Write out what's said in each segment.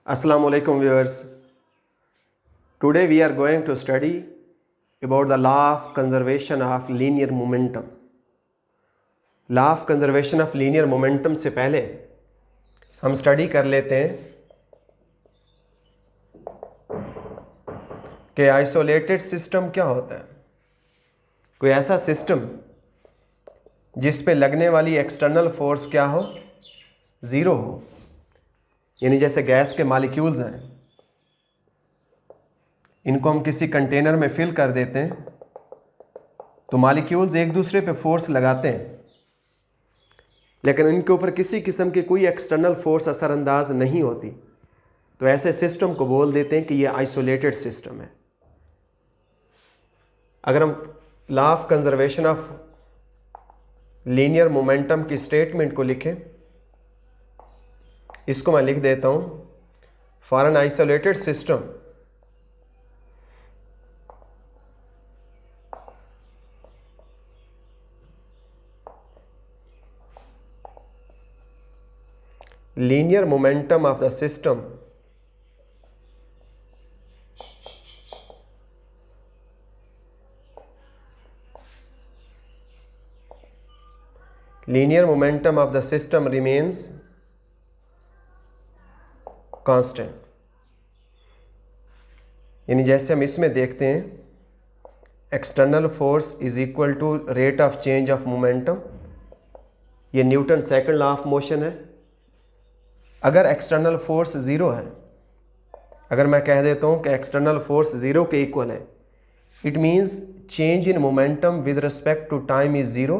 Assalamu alaikum viewers. Today we are going to study about the law of conservation of linear momentum. Law of conservation of linear momentum से पहले हम study कर लेते हैं कि isolated system क्या होता है। कोई ऐसा सिस्टम जिस पे लगने वाली एक्सटर्नल फोर्स क्या हो, ज़ीरो हो। यानी जैसे गैस के मॉलिक्यूल्स हैं, इनको हम किसी कंटेनर में फिल कर देते हैं तो मॉलिक्यूल्स एक दूसरे पे फोर्स लगाते हैं, लेकिन इनके ऊपर किसी किस्म की कोई एक्सटर्नल फोर्स असरअंदाज नहीं होती। तो ऐसे सिस्टम को बोल देते हैं कि ये आइसोलेटेड सिस्टम है। अगर हम law of conservation of linear momentum की स्टेटमेंट को लिखें, इसको मैं लिख देता हूं, for an isolated system linear momentum of the system remains constant। यानी जैसे हम इसमें देखते हैं, external force is equal to rate of change of momentum. ये Newton second law of motion है। अगर एक्सटर्नल फोर्स ज़ीरो है, अगर मैं कह देता हूँ कि एक्सटर्नल फोर्स ज़ीरो के इक्वल है, it means change in momentum with respect to time is zero.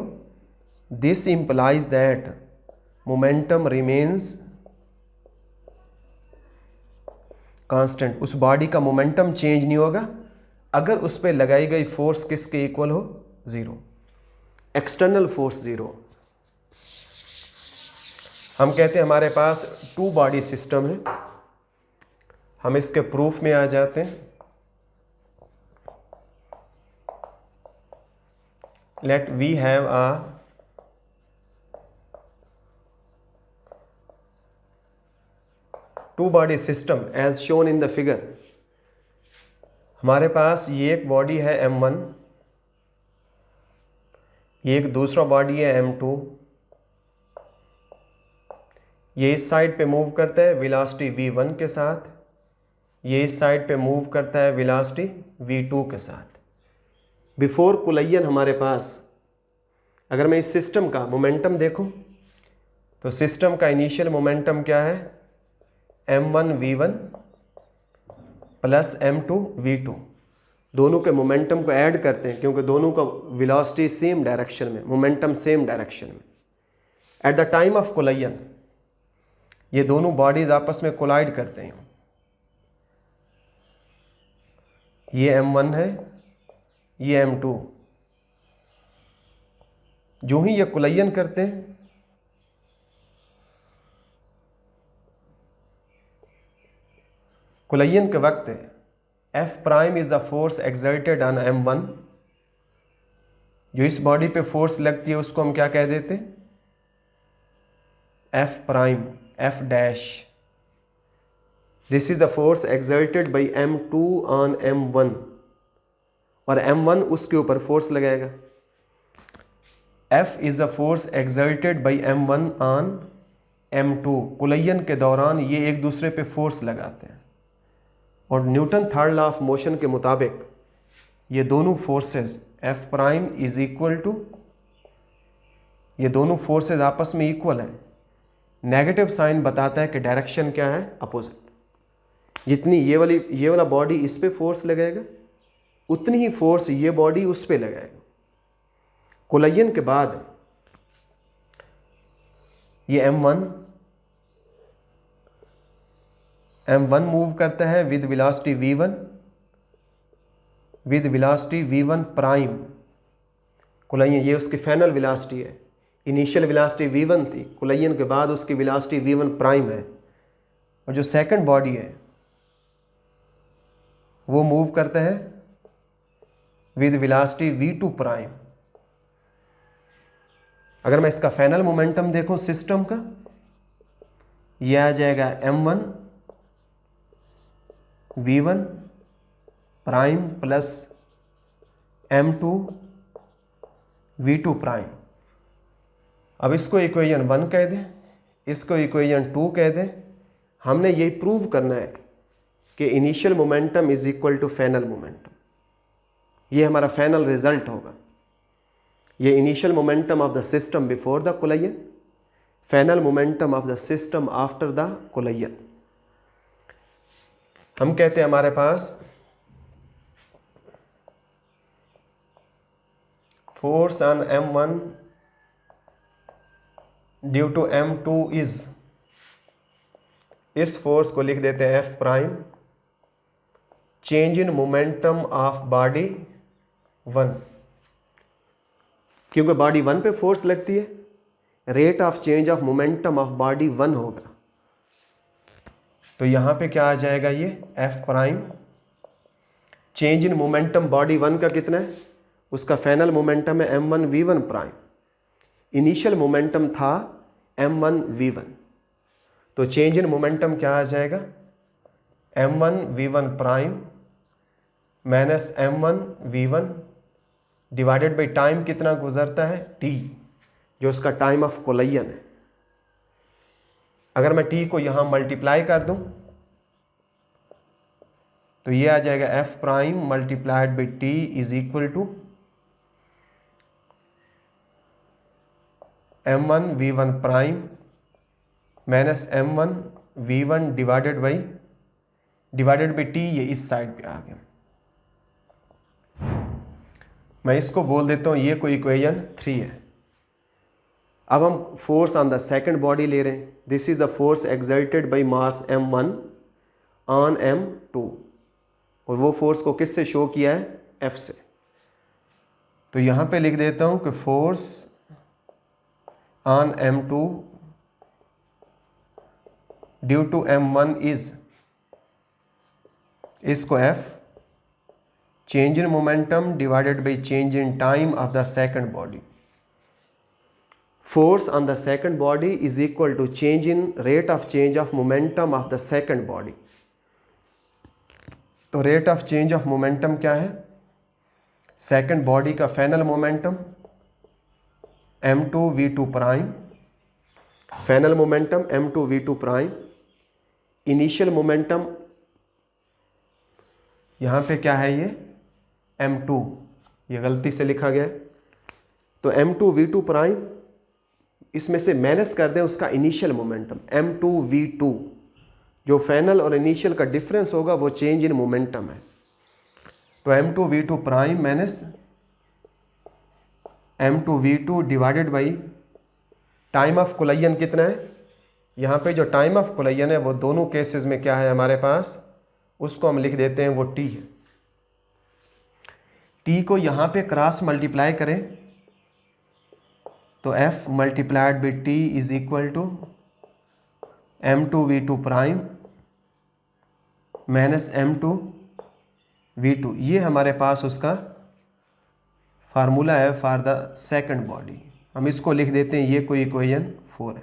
This implies that momentum remains constant. उस बॉडी का मोमेंटम चेंज नहीं होगा अगर उस पर लगाई गई फोर्स किसके इक्वल हो, ज़ीरो। External force zero. हम कहते हैं हमारे पास टू बॉडी सिस्टम है। हम इसके प्रूफ में आ जाते हैं। Let we have a two body system as shown in the figure. हमारे पास ये एक बॉडी है M1, ये एक दूसरा बॉडी है M2। ये इस साइड पे मूव करता है वेलोसिटी v1 के साथ, ये इस साइड पे मूव करता है वेलोसिटी v2 के साथ। बिफोर कोलिजन हमारे पास, अगर मैं इस सिस्टम का मोमेंटम देखूं तो सिस्टम का इनिशियल मोमेंटम क्या है, m1 v1 plus m2 v2। दोनों के मोमेंटम को ऐड करते हैं क्योंकि दोनों का वेलोसिटी सेम डायरेक्शन में, मोमेंटम सेम डायरेक्शन में। At the time of collision ये दोनों बॉडीज आपस में कोलाइड करते हैं। ये M1 है, ये M2। जो ही ये कोलिजन करते हैं, कोलिजन के वक्त F prime is the force exerted on M1। जो इस बॉडी पे फोर्स लगती है उसको हम क्या कह देते हैं, F prime, F dash. This is the force exerted by M2 on M1, और M1 उसके ऊपर फोर्स लगाएगा। F is the force exerted by M1 on M2। Collision के दौरान ये एक दूसरे पे फोर्स लगाते हैं, और Newton third law of motion के मुताबिक ये दोनों forces F prime is equal to, ये दोनों फोर्सेस आपस में इक्वल हैं। नेगेटिव साइन बताता है कि डायरेक्शन क्या है, अपोजिट। जितनी ये वाला बॉडी इस पे फोर्स लगाएगा, उतनी ही फोर्स ये बॉडी उस पे लगाएगा। कोलिजन के बाद ये M1 मूव करता है with velocity v1 prime. Collision ये उसकी फाइनल वेलोसिटी है। इनिशियल वेलोसिटी v1 थी, कोलिजन के बाद उसकी वेलोसिटी v1 प्राइम है। और जो सेकंड बॉडी है वो मूव करता है विद वेलोसिटी v2 प्राइम। अगर मैं इसका फाइनल मोमेंटम देखूं सिस्टम का, यह आ जाएगा M1 v1 prime plus m2 v2 prime. अब इसको इक्वेशन 1 कह दें, इसको इक्वेशन 2 कह दें। हमने ये प्रूव करना है कि initial momentum is equal to final momentum. ये हमारा फाइनल रिजल्ट होगा। ये initial momentum of the system before the collision, final momentum of the system after the collision. हम कहते हैं हमारे पास force on m1 due to m2 is, इस फोर्स को लिख देते हैं F prime, change in momentum of body 1, क्योंकि बॉडी 1 पे फोर्स लगती है, rate of change of momentum of body 1 होगा। तो यहां पे क्या आ जाएगा, ये F prime, change in momentum body 1 का कितना है, उसका फाइनल मोमेंटम है m1 v1 prime, initial momentum था m1 v1, तो चेंज इन मोमेंटम क्या आ जाएगा, m1 v1 prime minus m1 v1 divided by time कितना गुजरता है t, जो उसका टाइम ऑफ कोलिजन है। अगर मैं t को यहां मल्टीप्लाई कर दूं तो ये आ जाएगा F prime multiplied by t is equal to m1 v1 prime minus m1 v1 divided by t, ये इस साइड पे आ गया। मैं इसको बोल देता हूं ये कोई इक्वेशन 3 है। अब हम force on the second body ले रहे हैं। This is the force exerted by mass m1 on m2, और वो फोर्स को किससे शो किया है, F से। तो यहां पे लिख देता हूं कि force on m2 due to m1 is, इसको F change in momentum divided by change in time of the second body. Force on the second body is equal to change in rate of change of momentum of the second body. तो rate of change of momentum क्या है, second body का final momentum m2 v2 prime, final momentum m2 v2 prime, initial momentum यहां पे क्या है, ये m2, ये गलती से लिखा गया है। तो m2 v2 प्राइम, इसमें से माइनस कर दें उसका इनिशियल मोमेंटम m2 v2, जो फाइनल और इनिशियल का डिफरेंस होगा वो चेंज इन मोमेंटम है। तो m2 v2 prime minus m2 v2 divided by time of collision कितना है, यहाँ पे जो टाइम ऑफ कोलिजन है वो दोनों केसेस में क्या है हमारे पास, उसको हम लिख देते हैं वो t है। t को यहाँ पे क्रॉस मल्टीप्लाई करें तो f multiplied by t is equal to m2 v2 prime minus m2 v2। ये हमारे पास उसका फार्मूला है फॉर द सेकंड बॉडी। हम इसको लिख देते हैं, ये कोई इक्वेशन 4 है।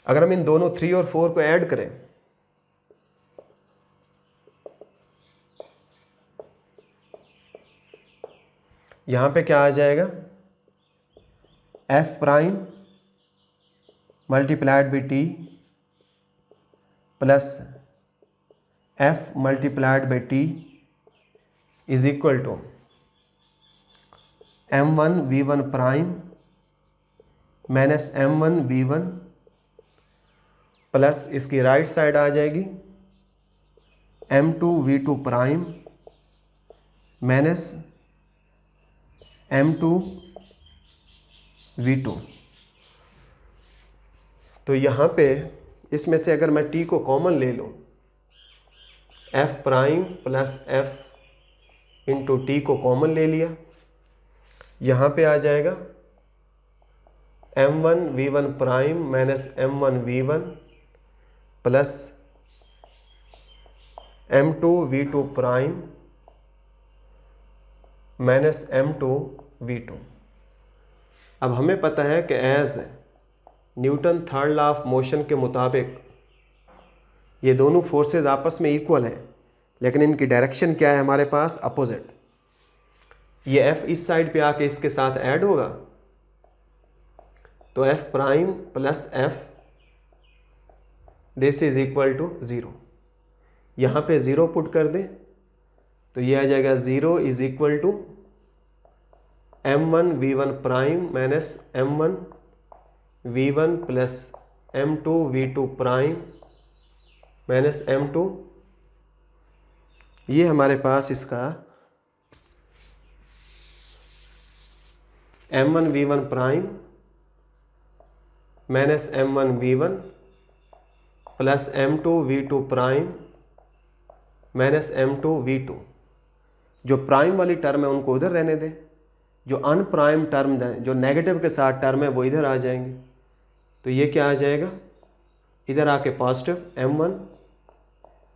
अगर हम इन दोनों 3 और 4 को ऐड करें यहां पे क्या आ जाएगा, F prime multiplied by t plus F multiplied by t is equal to m1 v1 prime minus m1 v1 plus इसकी राइट साइड आ जाएगी m2 v2 prime minus m2 v2। तो यहाँ पे इसमें से अगर मैं t को कॉमन ले लूँ, f prime plus f into T को कॉमन ले लिया, यहाँ पे आ जाएगा m1 v1 prime minus m1 v1 plus m2 v2 prime minus m2 v2। अब हमें पता है कि as Newton third law of motion के मुताबिक ये दोनों फोर्सेस आपस में इक्वल हैं, लेकिन इनकी डायरेक्शन क्या है हमारे पास? अपोजिट। ये F इस साइड पे आके इसके साथ ऐड होगा, तो F prime plus F this is equal to 0। यहाँ पे 0 पुट कर दें तो ये आ जाएगा 0 is equal to M1 V1 prime minus M1 V1 plus M2 V2 prime minus M2। ये हमारे पास इसका M1 V1 prime minus M1 V1 plus M2 V2 prime minus M2 V2। जो प्राइम वाली टर्म है उनको उधर रहने दें, जो अनप्राइम टर्म है, जो नेगेटिव के साथ टर्म है, वो इधर आ जाएंगे। तो ये क्या आ जाएगा? इधर आके पॉजिटिव M1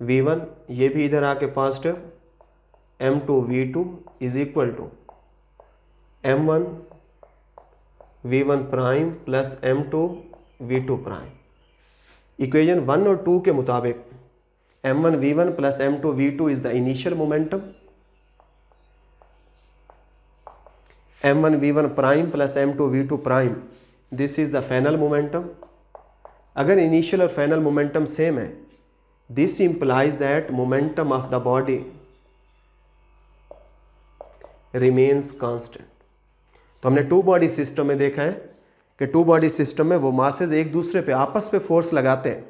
V1, ये भी इधर आके positive M2 V2 is equal to M1 V1 prime plus M2 V2 prime. Equation 1 और 2 के मुताबिक M1 V1 plus M2 V2 is the initial momentum, M1 V1 prime plus M2 V2 prime this is the final momentum. अगर initial और final momentum same है, this implies that momentum of the body remains constant. तो हमने to body system में देखा है कि to body system में वो मासेज एक दूसरे पे आपस में फोर्स लगाते हैं,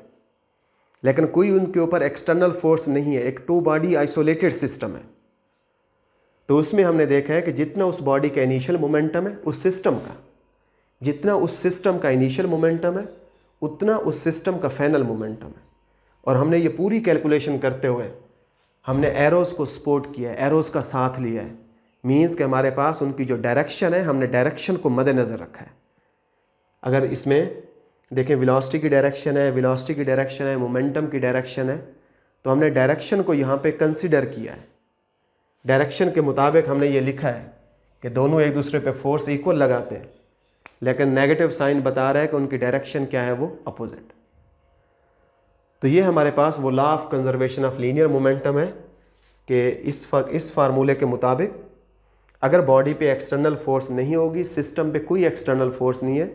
लेकिन कोई उनके ऊपर एक्सटर्नल फोर्स नहीं है। एक टू बॉडी आइसोलेटेड सिस्टम है। तो उसमें हमने देखा है कि जितना उस बॉडी का इनिशियल मोमेंटम है, उस सिस्टम का जितना उस सिस्टम का इनिशियल मोमेंटम है, उतना उस सिस्टम का फाइनल मोमेंटम है। और हमने ये पूरी कैलकुलेशन करते हुए हमने एरोज़ को सपोर्ट किया है, एरोज़ का साथ लिया है। मीन्स कि हमारे पास उनकी जो डायरेक्शन है, हमने डायरेक्शन को मद्देनज़र रखा है। अगर इसमें देखें वेलोसिटी की डायरेक्शन है, वेलोसिटी की डायरेक्शन है, मोमेंटम की डायरेक्शन है, तो हमने डायरेक्शन को यहाँ पे कंसीडर किया है। डायरेक्शन के मुताबिक हमने ये लिखा है कि दोनों एक दूसरे पे फोर्स इक्वल लगाते हैं, लेकिन नेगेटिव साइन बता रहा है कि उनकी डायरेक्शन क्या है, वो अपोजिट। तो ये हमारे पास वो law of conservation of linear momentum है कि इस फार्मूले के मुताबिक अगर बॉडी पे एक्सटर्नल फोर्स नहीं होगी, सिस्टम पे कोई एक्सटर्नल फोर्स नहीं है,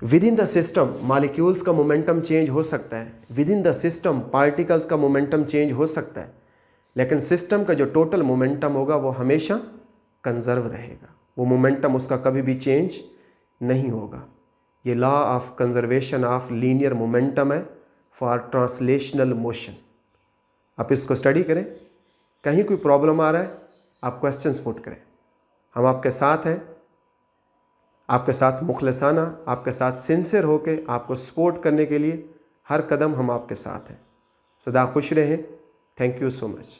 with in the system molecules का मोमेंटम चेंज हो सकता है, with in the system particles का मोमेंटम चेंज हो सकता है, लेकिन सिस्टम का जो टोटल मोमेंटम होगा वो हमेशा कंजर्व रहेगा। वो मोमेंटम उसका कभी भी चेंज नहीं होगा। ये law of conservation of linear momentum है फॉर ट्रांसलेशनल मोशन। आप इसको स्टडी करें। कहीं कोई प्रॉब्लम आ रहा है, आप क्वेश्चंस पुट करें। हम आपके साथ हैं, आपके साथ मुखलसाना, आपके साथ सिंसियर होके आपको सपोर्ट करने के लिए हर कदम हम आपके साथ हैं। सदा खुश रहें। Thank you so much.